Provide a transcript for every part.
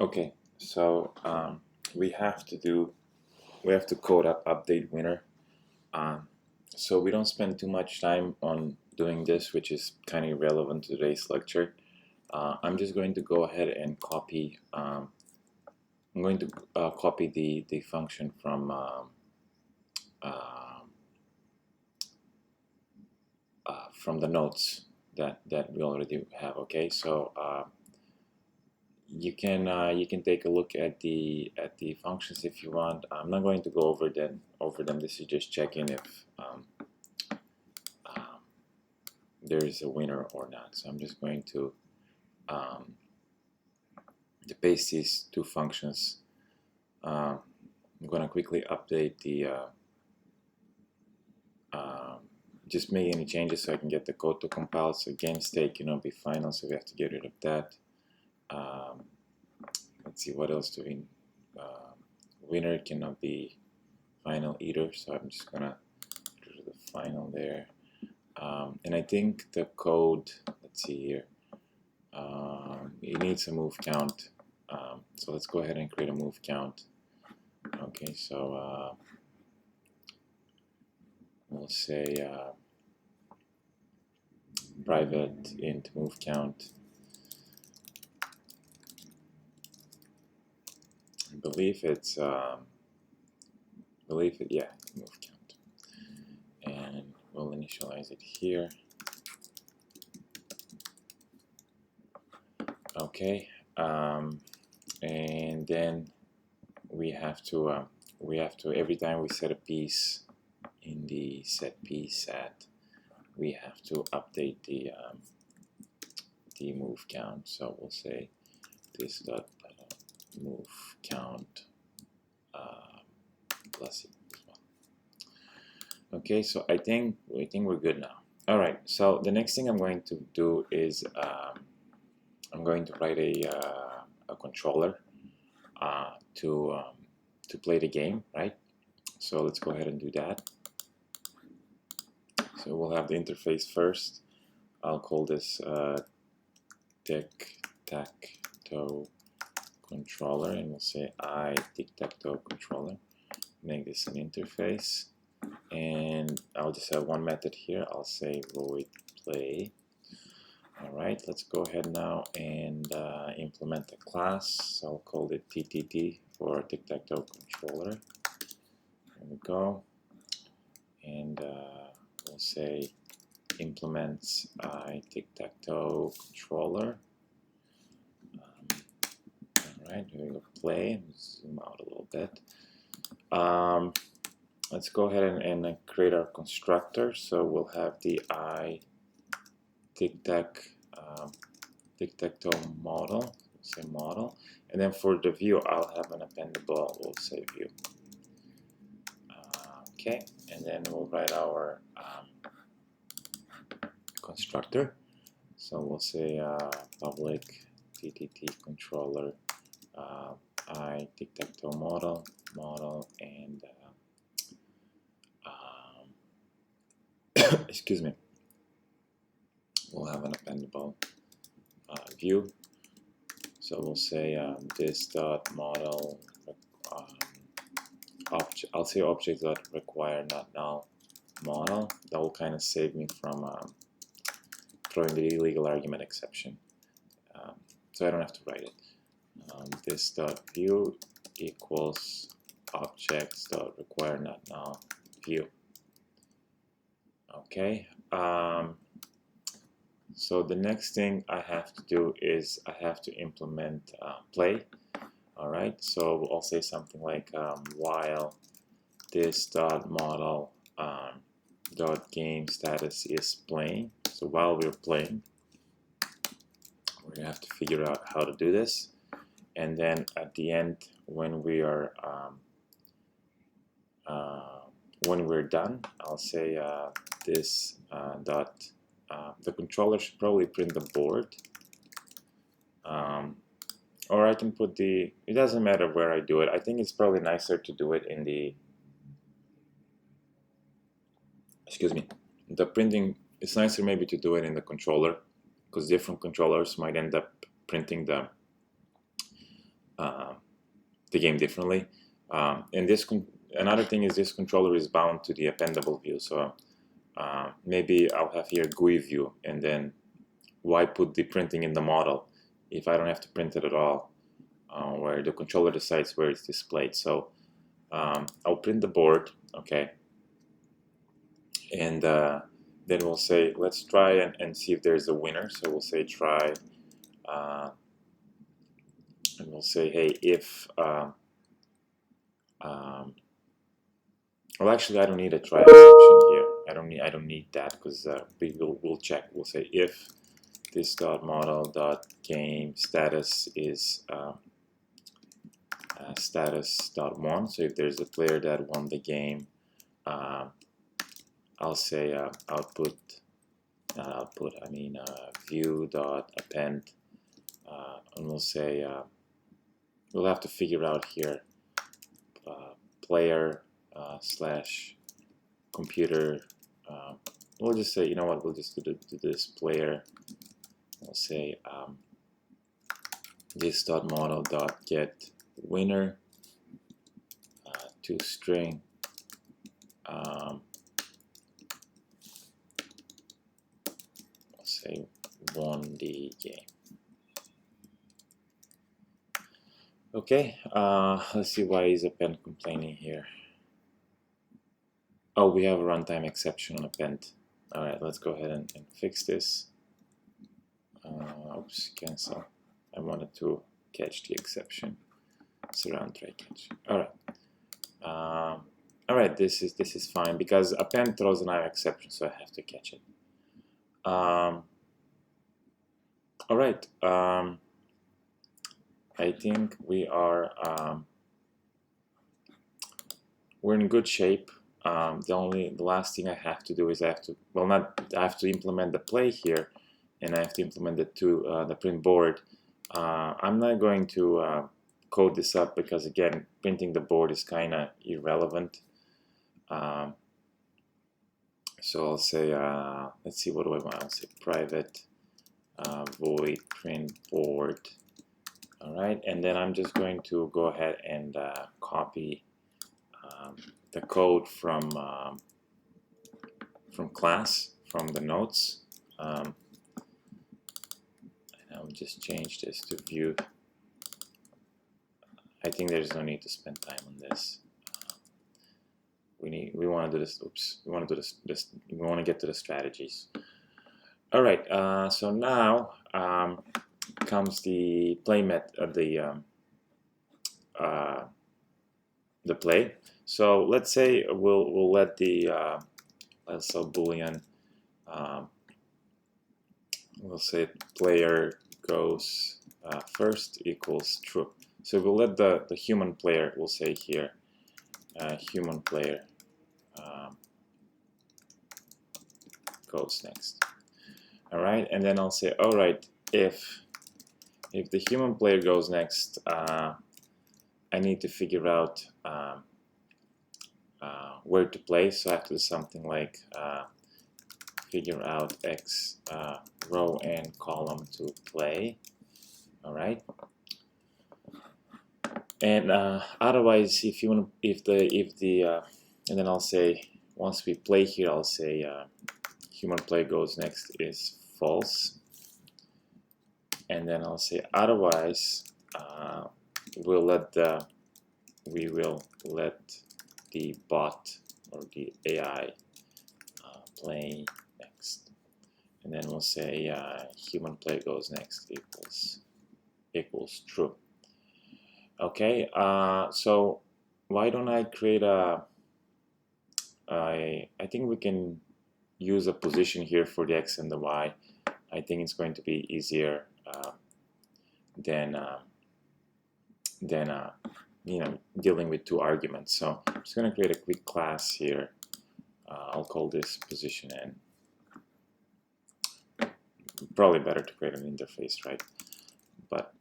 Okay, so we have to code up update winner. Um, so we don't spend too much time on doing this, which is kind of irrelevant to today's lecture. I'm just going to go ahead and copy. I'm going to copy the function um, from the notes that we already have. Okay, so you can take a look at the functions if you want. I'm not going to go over them. This is just checking if um, there is a winner or not. So I'm just going um, to paste these two functions. I'm going to quickly update the just make any changes so I can get the code to compile. So game state cannot be final, so we have to get rid of that. Um, let's see, what else do we winner cannot be final either, so I'm just gonna do the final there. And I think the code, let's see here, it needs a move count. So let's go ahead and create a move count. Okay, so we'll say private int move count. I believe it's yeah, move count, and we'll initialize it here. Okay, and then we have to every time we set a piece in the set piece set, we have to update the move count. So we'll say this dot move count plus as well. Okay, so I think we're good now. All right, so the next thing I'm going to do is I'm going to write a controller to play the game, right? So let's go ahead and do that. So we'll have the interface first. I'll call this tic-tac-toe controller, and we'll say tic-tac-toe controller. Make this an interface, and I'll just have one method here. I'll say void play. All right, let's go ahead now and implement a class. So I'll call it TTT for tic-tac-toe controller. There we go. And we'll say implements tic-tac-toe controller. All right, here we go. Play. Zoom out a little bit. Let's go ahead and create our constructor. So we'll have the tic-tac-toe model. We'll say model, and then for the view, I'll have an appendable. We'll say view. Okay, and then we'll write our constructor. So we'll say public TTT controller tic-tac-toe model, and excuse me, we'll have an appendable view. So we'll say this dot model I'll say object dot require not null model. That will kind of save me from throwing the illegal argument exception, so I don't have to write it. This dot view equals objects dot require not null view. Okay, so the next thing I have to do is I have to implement play. All right, so I'll say something like while this dot model dot game status is playing. So while we're playing, we're gonna have to figure out how to do this, and then at the end, when we are when we're done, I'll say this dot the controller should probably print the board, or I can put it doesn't matter where I do it. I think it's probably nicer to do it in the printing. It's nicer maybe to do it in the controller, because different controllers might end up printing the game differently. And this another thing is this controller is bound to the appendable view. So maybe I'll have here GUI view, and then why put the printing in the model if I don't have to print it at all, where the controller decides where it's displayed. So I'll print the board, okay, and then we'll say let's try and see if there's a winner. So we'll say try, and we'll say, hey, if well, actually, I don't need a try exception here. I don't need that, because we'll check. We'll say if this model game status is status.1. So if there's a player that won the game, I'll say output, not output, I mean view.append, and we'll say we'll have to figure out here player slash computer. We'll just say, you know what, we'll just do this player. We'll say this.model.get winner to string we'll say won the game. Okay, let's see, why is append complaining here. Oh, we have a runtime exception on append. Alright, let's go ahead and fix this. Oops, cancel. I wanted to catch the exception. Surround try catch. Alright. Alright, this is fine, because append throws an IO exception, so I have to catch it. Alright. I think we are we're in good shape. The last thing I have to do is I have to implement the play here, and I have to implement the print board. I'm not going to code this up, because again, printing the board is kind of irrelevant. So I'll say let's see, what do I want? I'll say private void print board. Alright, and then I'm just going to go ahead and copy the code from class, from the notes. And I'll just change this to view. I think there's no need to spend time on this. We want to do this. Oops, we want to do this. We want to get to the strategies. All right. So now comes the play the play. So let's say we'll let the let's say boolean. We'll say player goes first equals true. So we'll let the human player, we'll say here human player goes next. All right, and then I'll say, all right, if the human player goes next, I need to figure out where to play. So I have to do something like figure out X row and column to play. All right. And otherwise, if you want, and then I'll say, once we play here, I'll say human player goes next is false. And then I'll say otherwise, we will let the bot or the AI play next. And then we'll say human player goes next equals true. Okay, so why don't I create I think we can use a position here for the X and the Y. I think it's going to be easier than you know, dealing with two arguments. So I'm just going to create a quick class here. I'll call this position N. Probably better to create an interface, right? But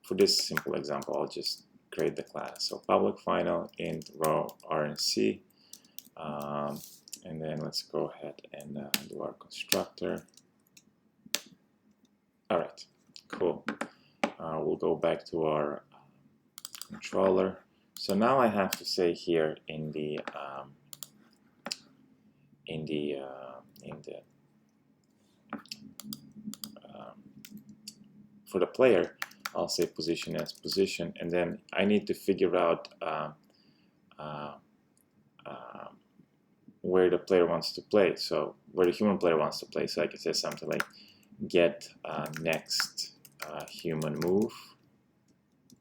for this simple example, I'll just create the class. So public final int row RNC, and then let's go ahead and do our constructor. All right, cool. We'll go back to our controller. So now I have to say here for the player, I'll say position as position, and then I need to figure out where the player wants to play, so where the human player wants to play. So I can say something like get next human move.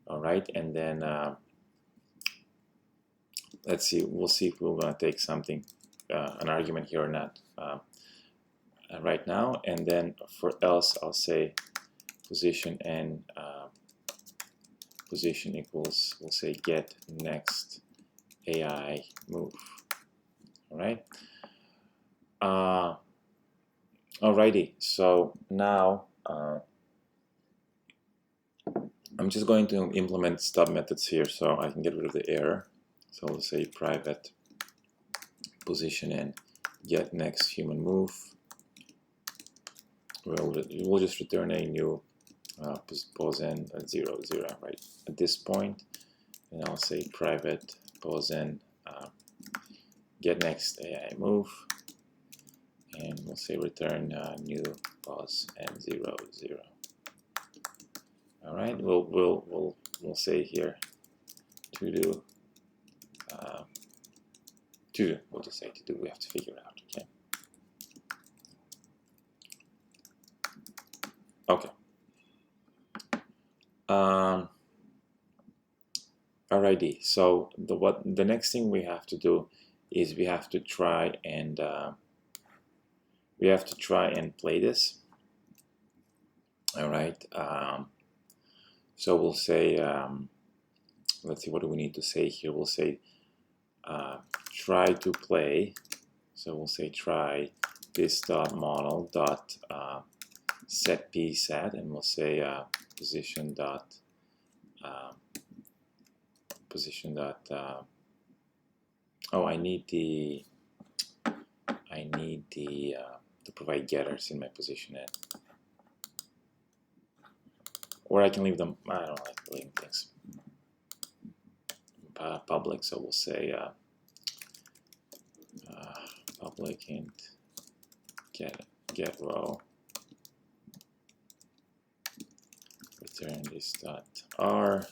All right, and then let's see, we'll see if we're going to take something, an argument here or not right now. And then for else, I'll say position and position equals, we'll say get next AI move. All right. Alrighty. So now I'm just going to implement stub methods here so I can get rid of the error. So we'll say private position and get next human move. We'll just return a new pose and 0, 0 right at this point, and I'll say private pose and get next AI move, and we'll say return new pause and 0, 0. All right, we'll say here to do. We'll just say to do. We have to figure it out. Okay. Alrighty. So the next thing we have to do is we have to try and play this. All right. So we'll say, let's see, what do we need to say here? We'll say try to play. So we'll say try this dot model dot set p set, and we'll say position dot oh, I need the to provide getters in my position end, or I can leave them. I don't like leaving things public, so we'll say public int get row return this dot r,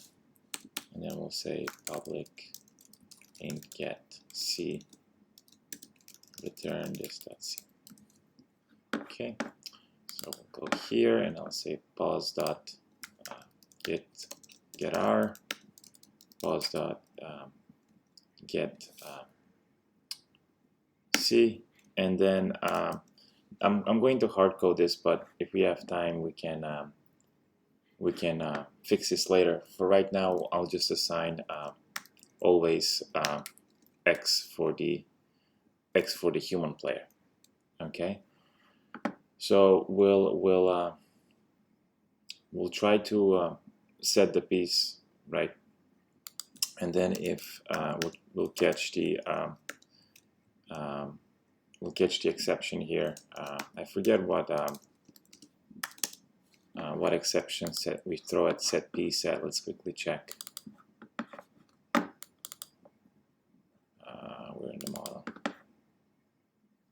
and then we'll say public int get c return this dot c. Okay, so we'll go here and I'll say pause dot get r, pause dot get c, and then I'm going to hard code this, but if we have time we can fix this later. For right now, I'll just assign always x for the human player. Okay, so we'll try to set the piece right, and then if we'll catch the exception here. I forget what exception set we throw at set p set. Let's quickly check. We're in the model.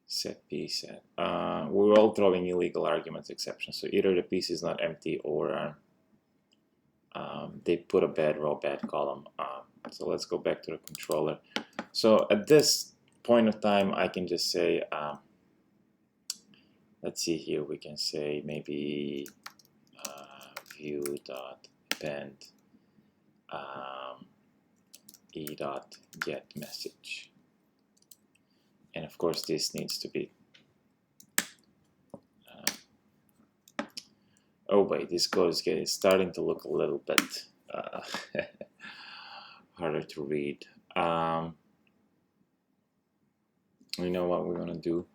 Set p set. We're all throwing illegal arguments exception. So either the piece is not empty or they put a bad row, bad column. So let's go back to the controller. So at this point of time, I can just say, let's see here. We can say maybe view dot append e dot get message, and of course this needs to be oh wait, this code is starting to look a little bit harder to read. You know what we're gonna do?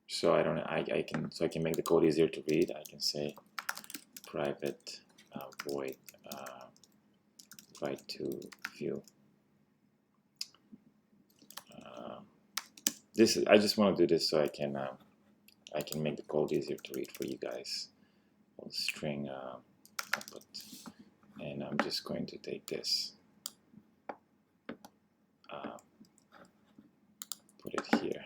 So I don't know. I can make the code easier to read. I can say private void write to view. I just want to do this so I can make the code easier to read for you guys. string output, and I'm just going to take this, put it here.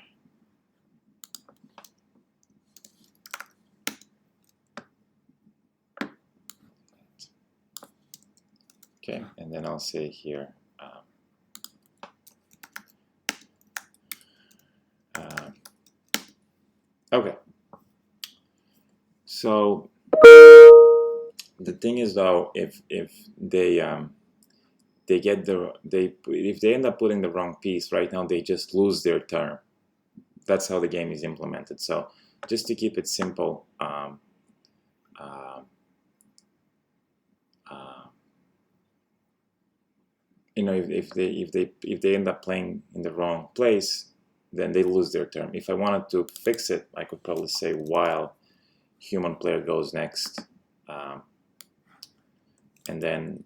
Okay, and then I'll say here okay. So the thing is, though, if they get if they end up putting the wrong piece right now, they just lose their term. That's how the game is implemented. So just to keep it simple, you know, if they end up playing in the wrong place, then they lose their term. If I wanted to fix it, I could probably say while human player goes next, and then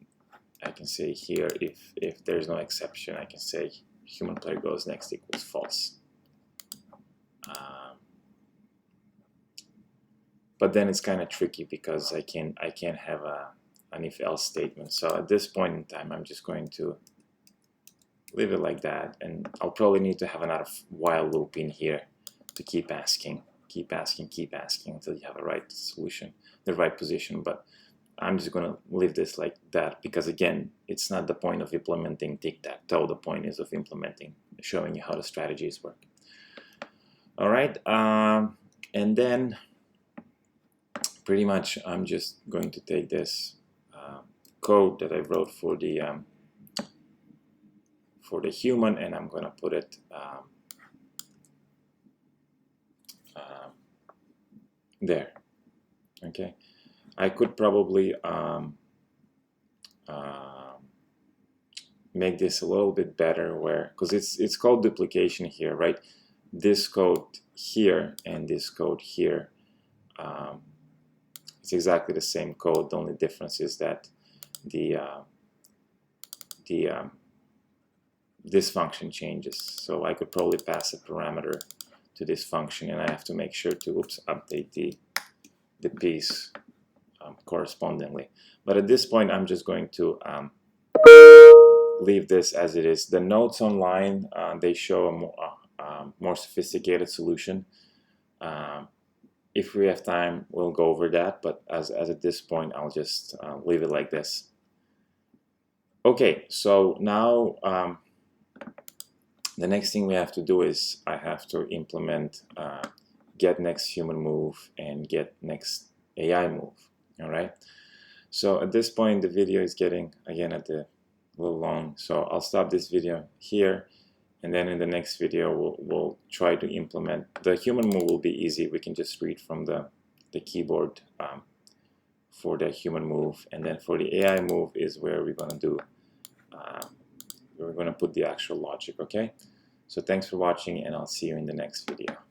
I can say here, if there's no exception, I can say human player goes next equals false. But then it's kind of tricky because I can't have an if-else statement. So at this point in time, I'm just going to leave it like that, and I'll probably need to have another while loop in here to keep asking until you have the right solution, the right position. But I'm just going to leave this like that because, again, it's not the point of implementing tic-tac-toe. The point is of implementing, showing you how the strategies work. All right, and then pretty much I'm just going to take this code that I wrote for the human, and I'm going to put it there. Okay, I could probably make this a little bit better, where, because it's called duplication here, right? This code here and this code here, it's exactly the same code. The only difference is that this function changes. So I could probably pass a parameter to this function, and I have to make sure to update the piece correspondingly. But at this point, I'm just going to leave this as it is. The notes online, they show a more sophisticated solution. If we have time, we'll go over that, but as at this point, I'll just leave it like this. Okay, so now the next thing we have to do is I have to implement get next human move and get next AI move. All right. So at this point, the video is getting again a little long. So I'll stop this video here, and then in the next video we'll try to implement the human move. Will be easy. We can just read from the keyboard for the human move, and then for the AI move is where we're gonna do. We're gonna put the actual logic. Okay. So thanks for watching, and I'll see you in the next video.